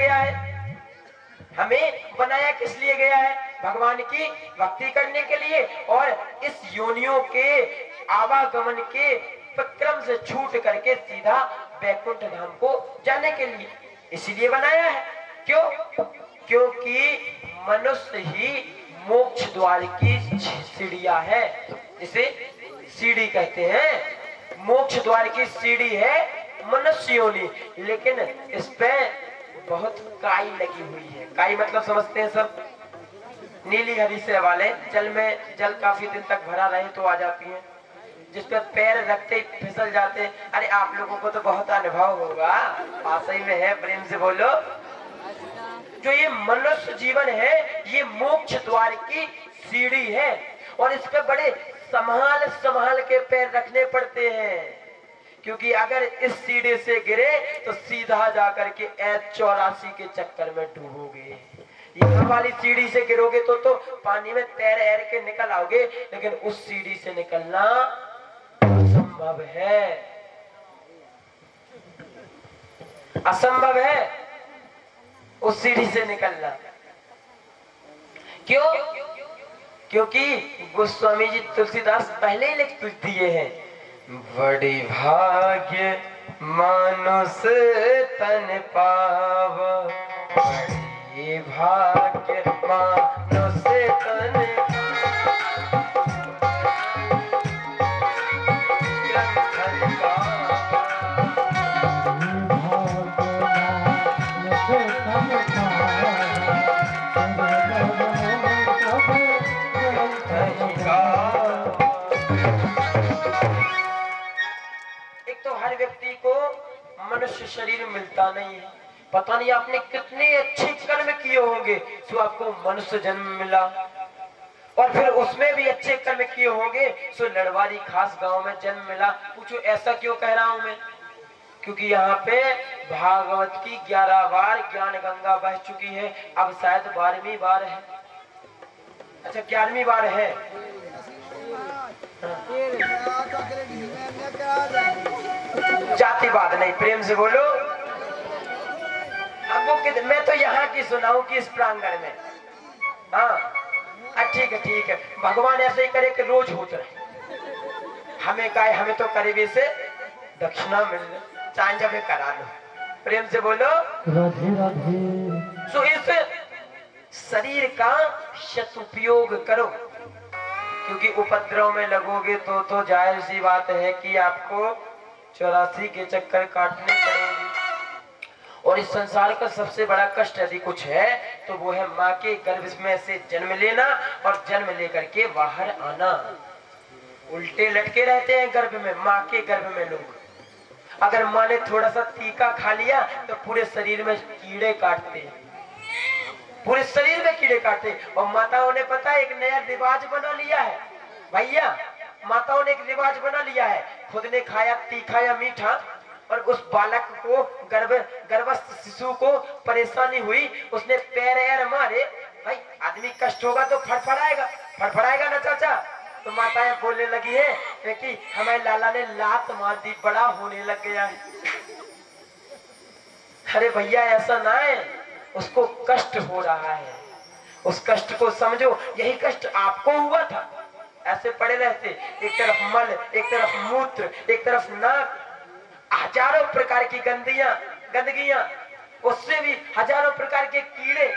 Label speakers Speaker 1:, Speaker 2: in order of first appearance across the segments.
Speaker 1: गया है? हमें बनाया किस लिए गया है? भगवान की भक्ति करने के लिए और इस योनियों के आवागमन के विक्रम से छूट करके सीधा वैकुंठ धाम को जाने के लिए, इसीलिए बनाया है। क्यों? क्योंकि मनुष्य ही मोक्ष द्वार की सीढ़ियां है, इसे सीढ़ी कहते हैं। मोक्ष द्वार की सीढ़ी है मनुष्य योनि, लेकिन इस पे बहुत काई लगी हुई है। काई मतलब समझते हैं सब? नीली हरी से वाले जल में, जल काफी दिन तक भरा रहे तो आ जाती है, जिस पे पैर रखते ही फिसल जाते। अरे आप लोगों को तो बहुत अनुभव होगा, पास ही में है, प्रेम से बोलो। जो ये मनुष्य जीवन है ये मोक्ष द्वार की सीढ़ी है और इस पे बड़े संभाल संभाल के पैर रखने पड़ते हैं, क्योंकि अगर इस सीढ़ी से गिरे तो सीधा जाकर के H84 के चक्कर में डूबोगे। यहाँ वाली सीढ़ी से गिरोगे तो पानी में तैर के निकल आओगे, लेकिन उस सीढ़ी से निकलना असंभव है, असंभव है उस सीढ़ी से निकलना। क्यों? क्योंकि गोस्वामी जी तुलसीदास पहले ही लिख दिए हैं, बड़ी भाग्य मानुष तन पाव, बड़ी भाग्य मानुष तन मनुष्य शरीर मिलता नहीं है। पता नहीं आपने कितने अच्छे कर्म किए होंगे तो आपको मनुष्य जन्म मिला, और फिर उसमें भी अच्छे कर्म किए होंगे तो लड़वारी खास गांव में जन्म मिला। पूछो ऐसा क्यों कह रहा हूं मैं? क्योंकि यहाँ पे भागवत की 11 बार ज्ञान गंगा बह चुकी है, अब शायद 12वीं बार है। अच्छा 11वीं बार है। जातिवाद नहीं, प्रेम से बोलो। अब वो मैं तो यहाँ की सुनाऊं कि इस प्रांगण में। हाँ ठीक है ठीक है, भगवान ऐसे ही करे कि रोज होते रहे। हमें का है, हमें तो करीबी से दक्षिणा मिल चाहे जब करा लो। प्रेम से बोलो राधे राधे। सो इस शरीर का सदुपयोग करो, क्योंकि उपद्रव में लगोगे तो जाहिर सी बात है कि आपको 84 के चक्कर काटने पड़ेंगे। और इस संसार का सबसे बड़ा कष्ट यदि कुछ है तो वो है माँ के गर्भ में से जन्म लेना और जन्म लेकर के बाहर आना। उल्टे लटके रहते हैं गर्भ में, माँ के गर्भ में लोग। अगर माँ ने थोड़ा सा तीखा खा लिया तो पूरे शरीर में कीड़े काटते हैं, पूरे शरीर में कीड़े काटते। और माताओं ने पता है एक नया रिवाज बना लिया है भैया, माताओं ने एक रिवाज बना लिया है। खुद ने खाया तीखा या मीठा और उस बालक को गर्भस्थ शिशु को परेशानी हुई, उसने पैर मारे, भाई आदमी कष्ट होगा तो फड़फड़ाएगा, फड़फड़ाएगा ना चाचा। तो माताएं बोलने लगी है कि हमारे लाला ने लात मार दी, बड़ा होने लग गया है। अरे भैया ऐसा ना है, उसको कष्ट हो रहा है, उस कष्ट को समझो। यही कष्ट आपको हुआ था, ऐसे पड़े रहते, एक तरफ मल, एक तरफ मूत्र, एक तरफ नाक, हजारों प्रकार की गंदगियां, उससे भी हजारों प्रकार के कीड़े।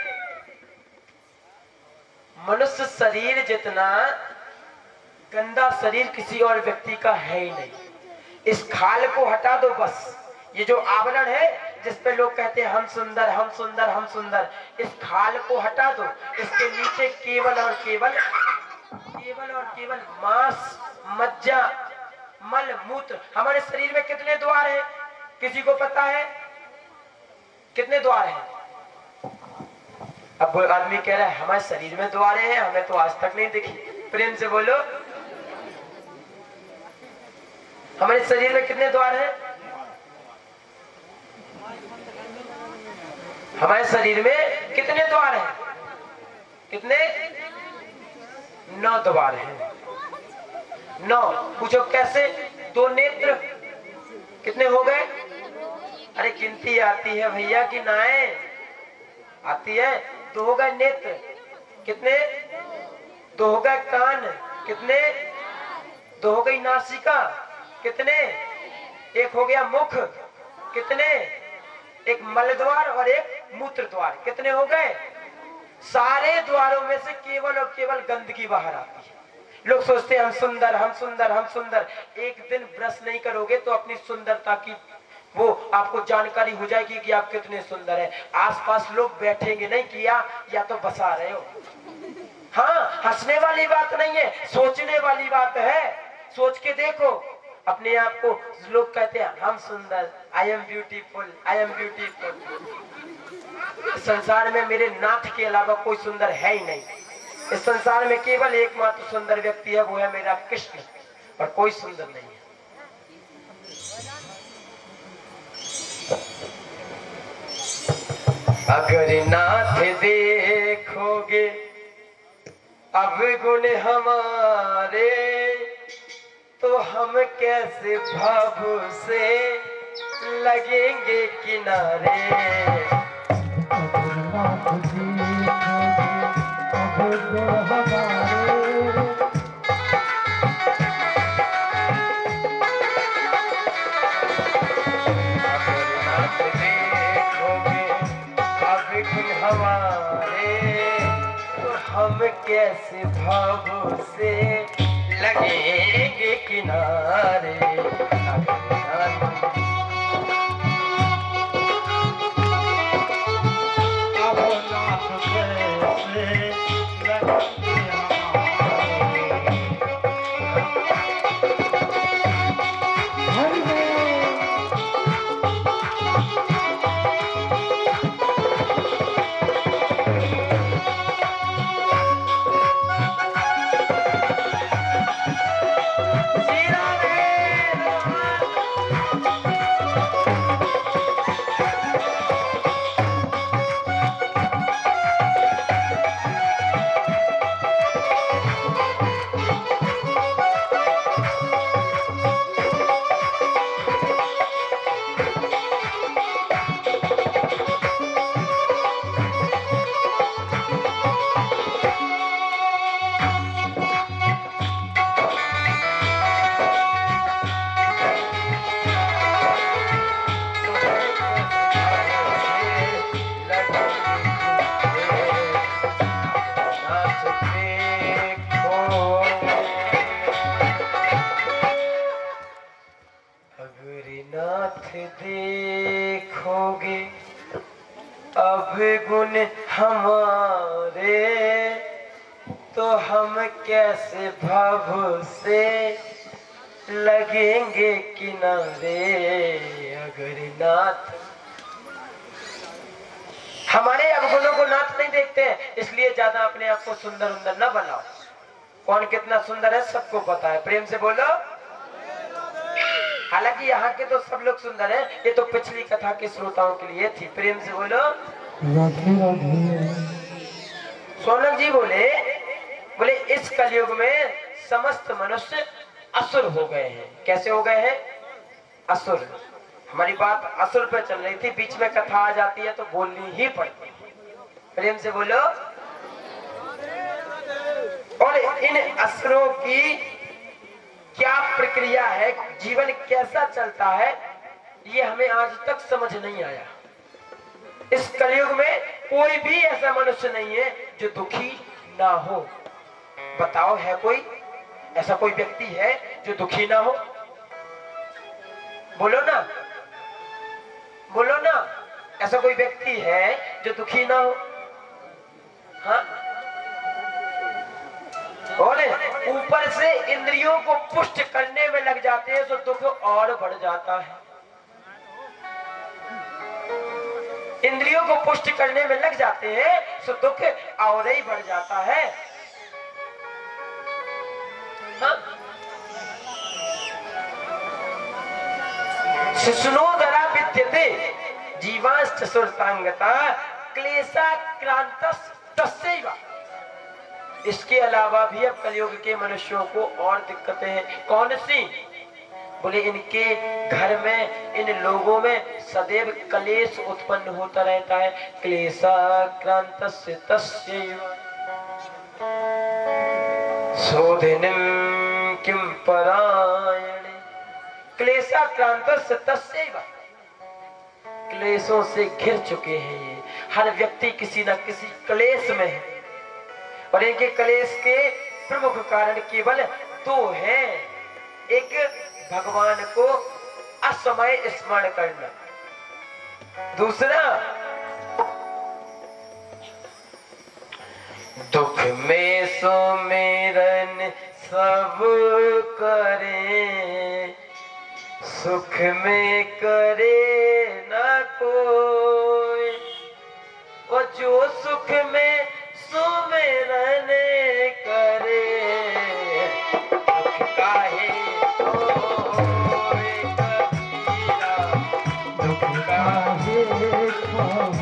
Speaker 1: मनुष्य शरीर जितना गंदा शरीर किसी और व्यक्ति का है ही नहीं। इस खाल को हटा दो बस, ये जो आवरण है जिस पे लोग कहते हैं हम सुंदर हम सुंदर हम सुंदर, इस खाल को हटा दो। इसके नीचे केवल और केवल मांस, मज्जा, मल, मूत्र। हमारे शरीर में कितने द्वार हैं? किसी को पता है कितने द्वार हैं? अब आदमी कह रहा है हमारे शरीर में द्वार हैं, हमें तो आज तक नहीं दिखी। प्रेम से बोलो हमारे शरीर में कितने द्वार हैं? हमारे शरीर में कितने द्वार हैं? कितने? 9 द्वार हैं। 9। पूछो कैसे? 2 नेत्र कितने हो गए? अरे गिनती आती है भैया कि ना है? आती है। दो हो गए नेत्र, कितने? दो हो गए कान, कितने? दो हो गई नासिका, कितने? एक हो गया मुख, कितने? एक मल द्वार और एक मूत्र द्वार, कितने हो गए? सारे द्वारों में से केवल और केवल गंदगी बाहर आती है। लोग सोचते हैं हम सुंदर, हम सुंदर, हम सुंदर। एक दिन ब्रश नहीं करोगे तो अपनी सुंदरता की वो आपको जानकारी हो जाएगी कि आप कितने सुंदर हैं। आसपास लोग बैठेंगे नहीं किया, या तो बसा रहे हो। हाँ, हंसने वाली बात नहीं है, सोचने वाली बात है। सोच के देखो अपने आप को। लोग कहते हैं हम सुंदर, I am beautiful, I am beautiful. संसार में मेरे नाथ के अलावा कोई सुंदर है ही नहीं। इस संसार में केवल एकमात्र सुंदर व्यक्ति है, वो है मेरा कृष्ण, और कोई सुंदर नहीं है। अगर नाथ देखोगे अब गुण हमारे, तो हम कैसे भाव से लगेंगे किनारे। हम कैसे भाव से लगेंगे किनारे। देखोगे अब गुण हमारे, तो हम कैसे भाव से लगेंगे किनारे। अगर नाथ हमारे अवगुणों को नाथ नहीं देखते हैं, इसलिए ज्यादा अपने आप को सुंदर उंदर न बनाओ। कौन कितना सुंदर है सबको पता है। प्रेम से बोलो। हालांकि यहाँ के तो सब लोग सुंदर हैं, ये तो पिछली कथा के श्रोताओं के लिए थी। प्रेम से बोलो। सोनक जी बोले इस कलयुग में समस्त मनुष्य असुर हो गए हैं। कैसे हो गए हैं? असुर। हमारी बात असुर पे चल रही थी, बीच में कथा आ जाती है तो बोलनी ही पड़ती है। प्रेम से बोलो। और इन असुरों की क्या प्रक्रिया है, जीवन कैसा चलता है, ये हमें आज तक समझ नहीं आया। इस कलयुग में कोई भी ऐसा मनुष्य नहीं है जो दुखी ना हो। बताओ, है कोई ऐसा? कोई व्यक्ति है जो दुखी ना हो? बोलो ना, बोलो ना। ऐसा कोई व्यक्ति है जो दुखी ना हो? हाँ? और ऊपर से इंद्रियों को पुष्ट करने में लग जाते हैं तो दुख और बढ़ जाता है। इंद्रियों को पुष्ट करने में लग जाते हैं तो दुख और ही बढ़ जाता है। हाँ? शिशुनोदरा विद्यते जीवांश्च सुरतांगता क्लेशा क्रांतस् तस्यैव। इसके अलावा भी अब कलयुग के मनुष्यों को और दिक्कतें हैं। कौन सी? बोले इनके घर में, इन लोगों में सदैव क्लेश उत्पन्न होता रहता है। क्लेशाक्रांतस्य तस्यैव शोधिनीं किं परायणे। क्लेशाक्रांतस्य तस्यैव, क्लेशों से घिर चुके हैं ये। हर व्यक्ति किसी न किसी क्लेश में है और इनके क्लेश के प्रमुख कारण केवल दो हैं। एक, भगवान को असमय स्मरण करना। दूसरा, दुख में सुमिरन सब करे, सुख में करे न कोई। और जो सुख में सुमिरन करे, दुख काहे होए कबीरा, दुख काहे होए।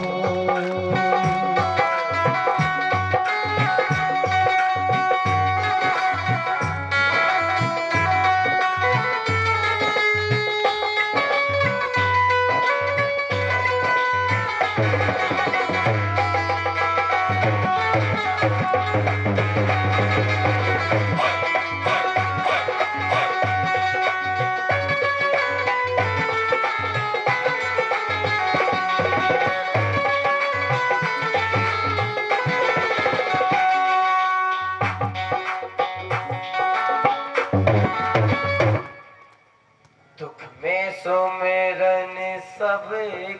Speaker 1: सुमिरन सब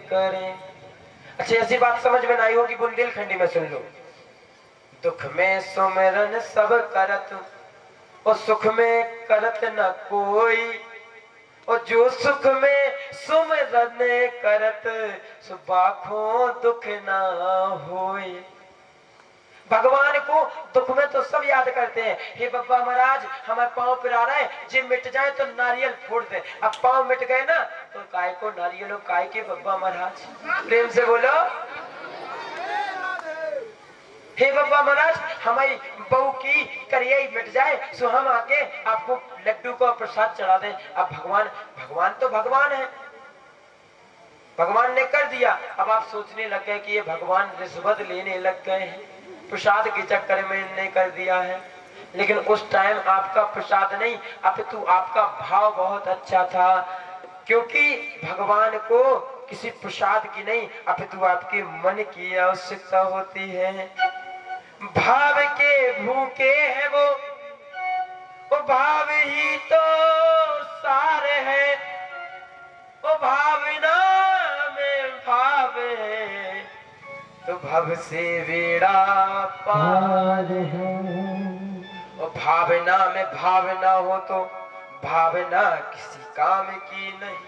Speaker 1: करे। अच्छा, ऐसी बात समझ में नहीं होगी, बुंदेलखंडी में सुन लो। दुख में सुमिरन सब करत, और सुख में करत न कोई। और जो सुख में सुमिरन करत, सो बाखों दुख ना होए। भगवान को दुख में तो सब याद करते हैं। हे बब्बा महाराज, हमारे पाँव पिरा रहा है, जे मिट जाए तो नारियल फोड़ दे। अब पाँव मिट गए ना, तो काय को नारियल हो, काय के बब्बा महाराज, प्रेम से बोलो। हे बब्बा महाराज, हमारी बहू की करियाई मिट जाए, सो हम आके आपको लड्डू को प्रसाद चढ़ा दें। अब भगवान तो भगवान है, भगवान ने कर दिया। अब आप सोचने लग गए कि ये भगवान रिश्वत लेने लग गए हैं, प्रसाद के चक्कर में इन्हें कर दिया है। लेकिन उस टाइम आपका प्रसाद नहीं, अपितु आपका भाव बहुत अच्छा था, क्योंकि भगवान को किसी प्रसाद की नहीं, अपितु आपके मन की आवश्यकता होती है। भाव के भूखे हैं वो भाव ही तो सार है। वो भावना में भाव है, तो भव से बेड़ा पार है। और भावना में भावना हो तो भावना किसी काम की नहीं।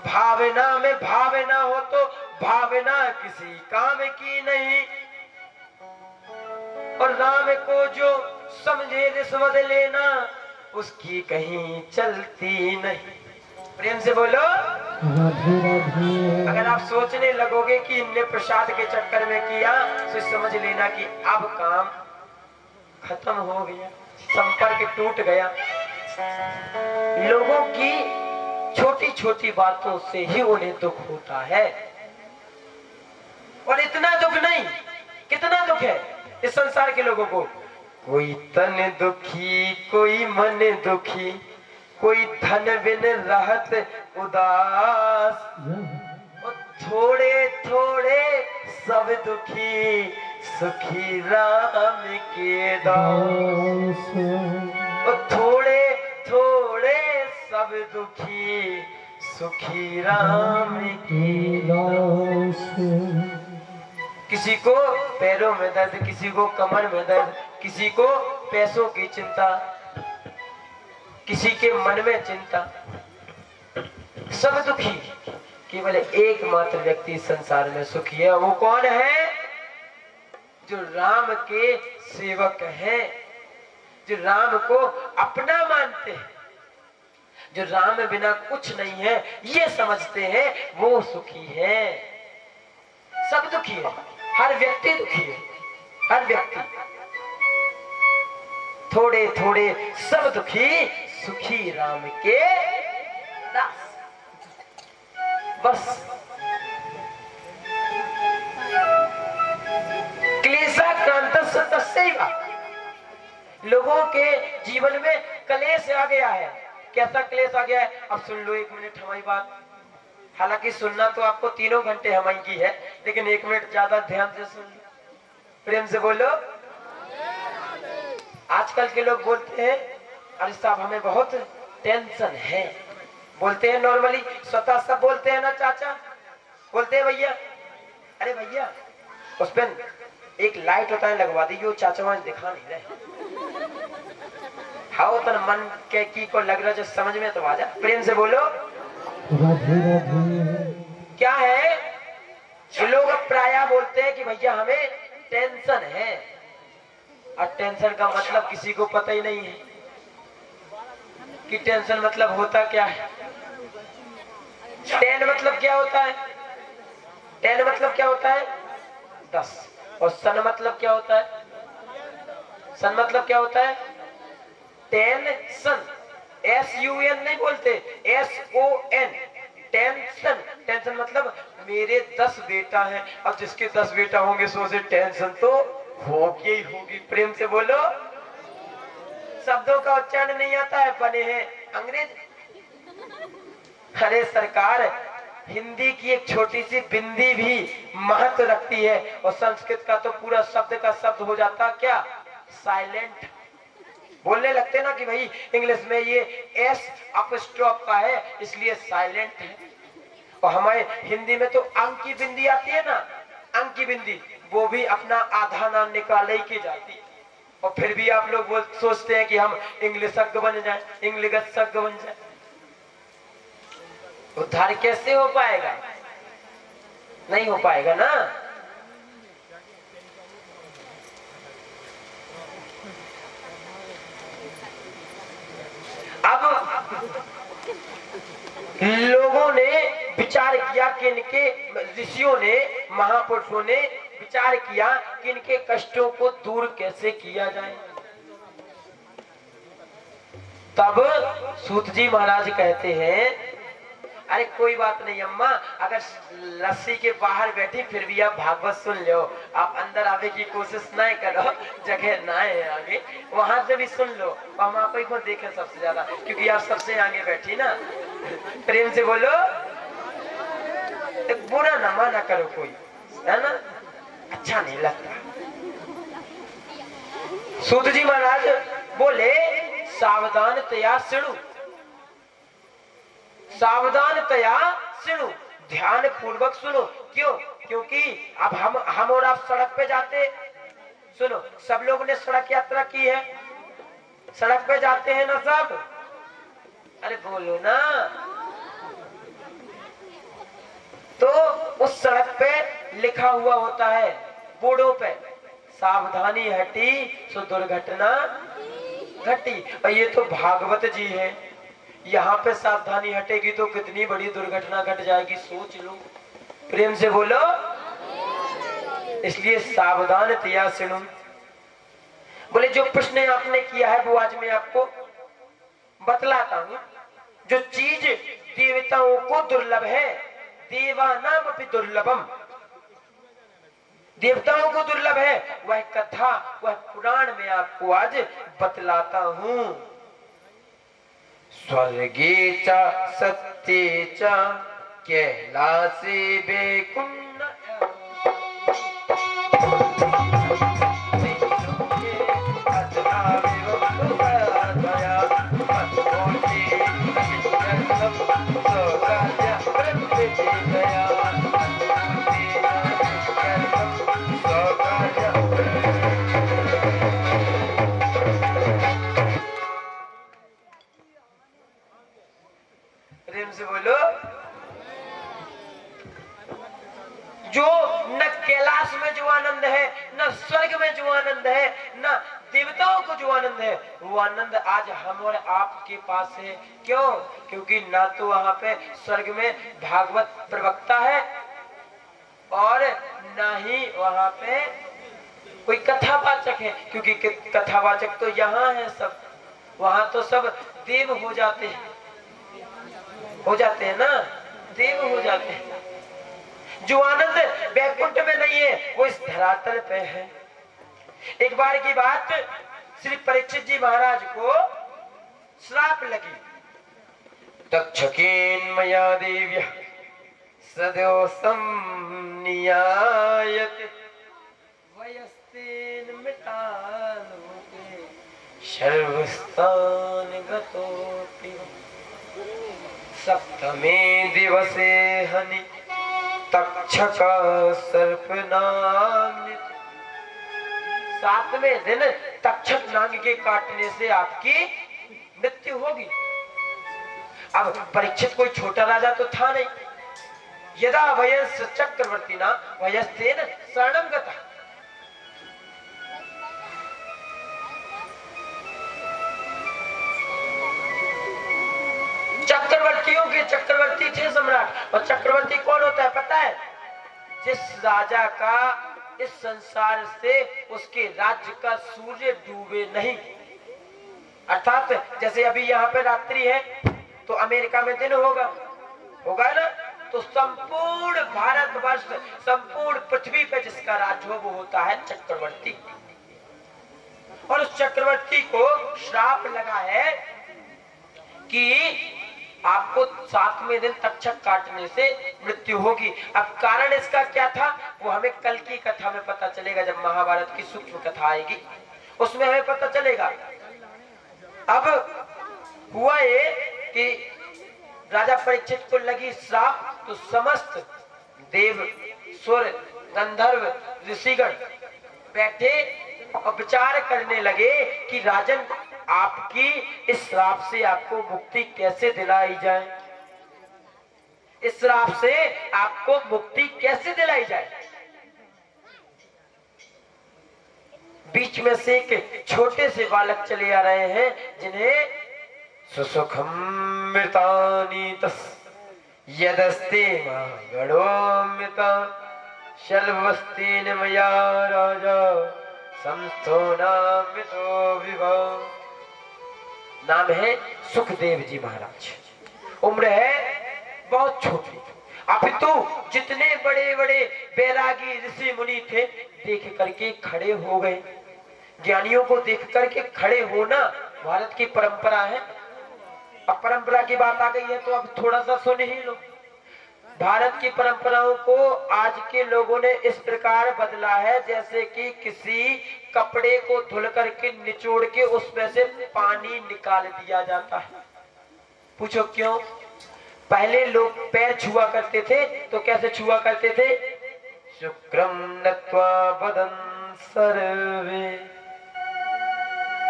Speaker 1: भावना में भावना हो तो भावना किसी काम की नहीं। और राम को जो समझे रिश्वत लेना, उसकी कहीं चलती नहीं। प्रेम से बोलो। अगर आप सोचने लगोगे कि इनने प्रसाद के चक्कर में किया, तो समझ लेना कि अब काम खत्म हो गया, संपर्क टूट गया। लोगों की छोटी छोटी बातों से ही उन्हें दुख होता है। और इतना दुख नहीं, कितना दुख है इस संसार के लोगों को। कोई तन दुखी, कोई मन दुखी, कोई धन बिन रहत उदास। और थोड़े थोड़े सब दुखी, सुखी राम के दास। और थोड़े थोड़े सब दुखी, सुखी राम के दास। किसी को पैरों में दर्द, किसी को कमर में दर्द, किसी को पैसों की चिंता, किसी के मन में चिंता, सब दुखी। केवल एकमात्र व्यक्ति संसार में सुखी है। वो कौन है? जो राम के सेवक हैं, जो राम को अपना मानते हैं, जो राम बिना कुछ नहीं है ये समझते हैं, वो सुखी है। सब दुखी है, हर व्यक्ति दुखी है, हर व्यक्ति। थोड़े थोड़े सब दुखी, सुखी राम के दास। बस क्लेशाक्रांतस्य तस्यैव। लोगों के जीवन में क्लेश आ गया है। कैसा क्लेश आ गया है? अब सुन लो 1 मिनट हमारी बात। हालांकि सुनना तो आपको 3 घंटे हमारी की है, लेकिन 1 मिनट ज्यादा ध्यान से सुन लो, प्रेम से बोलो। आजकल के लोग बोलते हैं अरे साहब हमें बहुत टेंशन है, बोलते हैं नॉर्मली, स्वतः सब बोलते हैं ना चाचा, बोलते हैं भैया, अरे भैया उस पर एक लाइट होता है लगवा दीजिए, चाचा वहां दिखा नहीं रहे। हाँ तन मन के की को लग रहा है, जो समझ में तो आ जा, प्रेम से बोलो। क्या है ये लोग प्राय बोलते हैं कि भैया हमें टेंशन है, और टेंशन का मतलब किसी को पता ही नहीं है कि टेंशन मतलब होता क्या है। टेन मतलब क्या होता है? टेन मतलब क्या होता है? 10। और सन मतलब क्या होता है? सन मतलब क्या होता है? टेंशन। SUN नहीं बोलते, SON। टेंशन। टेंशन मतलब मेरे 10 बेटा हैं, अब जिसके 10 बेटा होंगे सो से टेंशन तो होगी ही होगी। प्रेम से बोलो। शब्दों का उच्चारण नहीं आता है, बने हैं अंग्रेज। अरे सरकार, हिंदी की एक छोटी सी बिंदी भी महत्व रखती है, और संस्कृत का तो पूरा शब्द का शब्द हो जाता क्या? साइलेंट। बोलने लगते ना कि भाई इंग्लिश में ये एस अपस्ट्रॉप का है इसलिए साइलेंट है, और हमारे हिंदी में तो अंक की बिंदी आती है ना, अंक की बिंदी, वो भी अपना आधा नाम निकाले के जाती, और फिर भी आप लोग सोचते हैं कि हम इंग्लिशज्ञ बन जाए, इंग्लिशज्ञ बन जाए। उद्धार कैसे हो पाएगा? नहीं हो पाएगा ना। अब लोगों ने विचार किया कि इनके ऋषियों ने, महापुरुषों ने विचार किया कि इनके कष्टों को दूर कैसे किया जाए। तब सूत जी महाराज कहते हैं अरे कोई बात नहीं अम्मा, अगर लस्सी के बाहर बैठी फिर भी आप भागवत सुन लो, आप अंदर आने की कोशिश ना करो, जगह ना है आगे, वहां से भी सुन लो, हम आप ही को देखें सबसे ज्यादा, क्योंकि आप सबसे आगे बैठी ना। प्रेम से बोलो। तो बुरा ना माना करो कोई, है ना, अच्छा नहीं लगता। सूत जी महाराज बोले सावधानतया सुनो, सावधानतया सुनो, ध्यान पूर्वक सुनो। क्यों? क्योंकि अब हम और आप सड़क पे जाते, सुनो सब लोगों ने सड़क यात्रा की है, सड़क पे जाते हैं ना सब, अरे बोलो ना। तो उस सड़क पे लिखा हुआ होता है बोर्डों पे, सावधानी हटी सो दुर्घटना घटी। और ये तो भागवत जी है, यहाँ पे सावधानी हटेगी तो कितनी बड़ी दुर्घटना घट जाएगी, सोच लो। प्रेम से बोलो। इसलिए सावधानतया सुनो। बोले जो प्रश्न आपने किया है वो आज मैं आपको बतलाता हूँ। जो चीज देवताओं को दुर्लभ है, देवानाम अपि दुर्लभम, देवताओं को दुर्लभ है, वह कथा, वह पुराण में आपको आज बतलाता हूँ। स्वर्गे च सत्ये च कैलासे वैकुंठ से बोलो। जो न कैलाश में जो आनंद है, न स्वर्ग में जो आनंद है, न देवताओं को जो आनंद है, वो आनंद आज हम और आपके पास है। क्यों? क्योंकि ना तो वहां पे स्वर्ग में भागवत प्रवक्ता है, और ना ही वहां पे कोई कथावाचक है, क्योंकि कथावाचक तो यहाँ है सब, वहां तो सब देव हो जाते हैं, ना, देव हो जाते हैं। जो आनंद वैकुंठ में नहीं है वो इस धरातल पे है। एक बार की बात, श्री परीक्षित जी महाराज को श्राप लगी। तक्षकेन मया देव्या सदोषम नियायत वयस्तेन मितालोके सर्वस्थान गतोऽपि सप्तमे दिवसे हनि तक्षका सर्पनाग। 7वें दिन तक्षक नाग के काटने से आपकी मृत्यु होगी। अब परीक्षित कोई छोटा राजा तो था नहीं। यदा वयस चक्रवर्ती ना वयस्तेन शरणं गतः। चक्रवर्तियों के चक्रवर्ती थे सम्राट। और चक्रवर्ती कौन होता है पता है? जिस राजा का इस संसार से उसके राज्य का सूर्य डूबे नहीं। अर्थात जैसे अभी यहाँ पे रात्रि है तो अमेरिका में दिन होगा ना, तो संपूर्ण भारतवर्ष, संपूर्ण पृथ्वी पे जिसका राज्य हो वो होता है चक्रवर्ती। और उस चक्रवर्ती को श्राप लगा है कि आपको 7वें दिन तक्षक काटने से मृत्यु होगी। अब कारण इसका क्या था वो हमें कल की कथा में पता चलेगा। जब महाभारत की सूक्ष्म कथा आएगी उसमें हमें पता चलेगा। अब हुआ ये कि राजा परीक्षित को लगी श्राप, तो समस्त देव, सुर, गंधर्व, ऋषिगण बैठे और विचार करने लगे कि राजन आपकी इस श्राप से आपको मुक्ति कैसे दिलाई जाए, इस श्राप से आपको मुक्ति कैसे दिलाई जाए। बीच में से एक छोटे से बालक चले आ रहे हैं जिन्हें सुसुखम मृतानीतस यदस्ते गणोमिता शल्वस्तेन मया राजा संस्थोनामितो विभव। नाम है सुखदेव जी महाराज। उम्र है बहुत छोटी, अपितु जितने बड़े बड़े बैरागी ऋषि मुनि थे देख करके खड़े हो गए। ज्ञानियों को देख करके खड़े होना भारत की परंपरा है। अब परंपरा की बात आ गई है तो अब थोड़ा सा सुन ही लो। भारत की परंपराओं को आज के लोगों ने इस प्रकार बदला है जैसे कि किसी कपड़े को धुल करके निचोड़ के उसमें से पानी निकाल दिया जाता है। पूछो क्यों? पहले लोग पैर छुआ करते थे तो कैसे छुआ करते थे? शुक्रम नत्वा बदन सर्वे।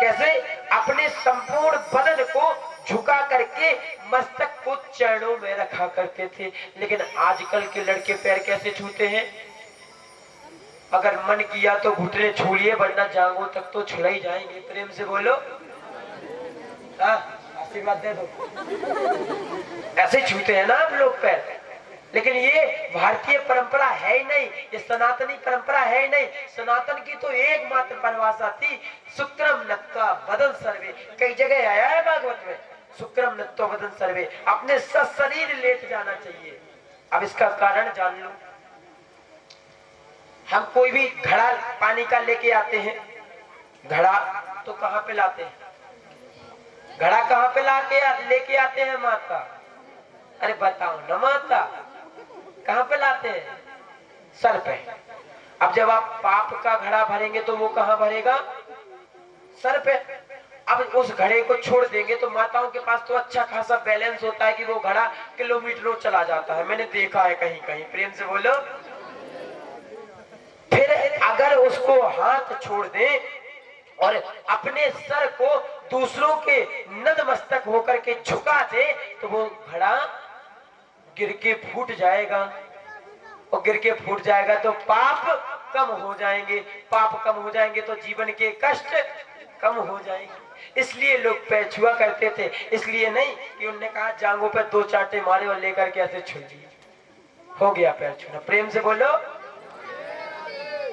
Speaker 1: कैसे? अपने संपूर्ण बदन को झुका करके मस्तक को चरणों में रखा करते थे। लेकिन आजकल के लड़के पैर कैसे छूते हैं? अगर मन किया तो घुटने छू लिए, वरना जांघों तक तो छुला ही जाएंगे। प्रेम से बोलो, आशीर्वाद दे दो। ऐसे छूते हैं ना आप लोग पैर। लेकिन ये भारतीय परंपरा है ही नहीं, ये सनातनी परंपरा है ही नहीं। सनातन की तो एकमात्र परिभाषा थी शुक्रम नत्वा बदन सर्वे। कई जगह आया है भागवत में, शुक्रम नत्वा बदन सर्वे, अपने सशरीर लेट जाना चाहिए। अब इसका कारण जान लो। हम कोई भी घड़ा पानी का लेके आते हैं, घड़ा तो कहाँ पे लाते हैं? घड़ा कहाँ पे लेके आते हैं माता? अरे बताओ ना माता, कहाँ पे लाते हैं? सर पे। अब जब आप पाप का घड़ा भरेंगे तो वो कहाँ भरेगा? सर पे। अब उस घड़े को छोड़ देंगे तो माताओं के पास तो अच्छा खासा बैलेंस होता है कि वो घड़ा किलोमीटरों चला जाता है। मैंने देखा है कहीं कहीं। प्रेम से बोलो। फिर अगर उसको हाथ छोड़ दें और अपने सर को दूसरों के नतमस्तक होकर के झुका दे तो वो घड़ा गिर के फूट जाएगा। और गिर के फूट जाएगा तो पाप कम हो जाएंगे। पाप कम हो जाएंगे तो जीवन के कष्ट कम हो जाएंगे। इसलिए लोग पैर छुआ करते थे। इसलिए नहीं कि उन्होंने कहा जांघों पे 2 चांटे मारे और लेकर के ऐसे छू दिए, हो गया पैर छूना। प्रेम से बोलो।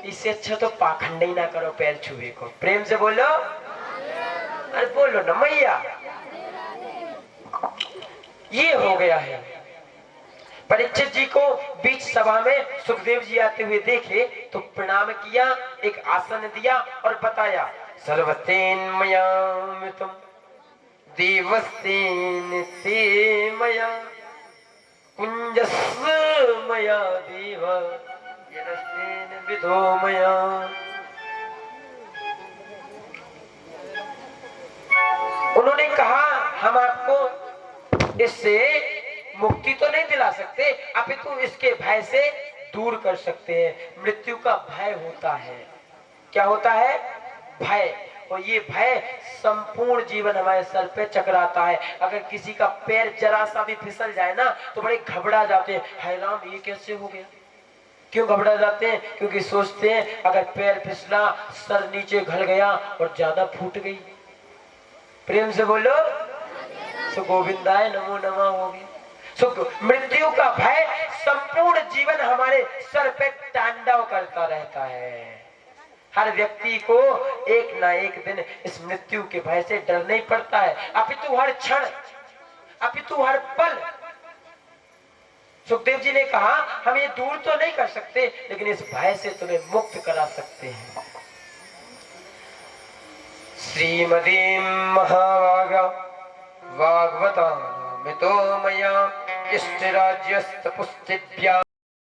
Speaker 1: इससे अच्छा तो पाखंड ही ना करो पैर छुए को। प्रेम से बोलो। अरे बोलो ना मैया। ये हो गया है। परीक्षित जी को बीच सभा में सुखदेव जी आते हुए देखे तो प्रणाम किया, एक आसन दिया और बताया, सर्वतेन मयामितम देवस्तेन ते मया कुंजस्व मया देव यदस्तेन विदो मया। उन्होंने कहा, हम आपको इससे मुक्ति तो नहीं दिला सकते, अपितु इसके भय से दूर कर सकते हैं। मृत्यु का भय होता है। क्या होता है? भय। और ये भय संपूर्ण जीवन हमारे सर पे चकराता है। अगर किसी का पैर जरा सा भी फिसल जाए ना तो बड़े घबरा जाते हैं, हाय राम ये कैसे हो गया। क्यों घबरा जाते हैं? क्योंकि सोचते हैं अगर पैर फिसला, सर नीचे घल गया और ज्यादा फूट गई। प्रेम से बोलो, सो गोविंदाय नमो नमः हो गया। सो मृत्यु का भय संपूर्ण जीवन हमारे सर पे तांडव करता रहता है। हर व्यक्ति को एक ना एक दिन इस मृत्यु के भय से डर नहीं पड़ता है, अपितु हर क्षण, अपितु हर पल। सुखदेव जी ने कहा, हम ये दूर तो नहीं कर सकते, लेकिन इस भय से तुम्हें मुक्त करा सकते हैं। श्रीमदीं महाभागा भागवता मितो मया इष्टराज्यस्तपुस्तिभ्या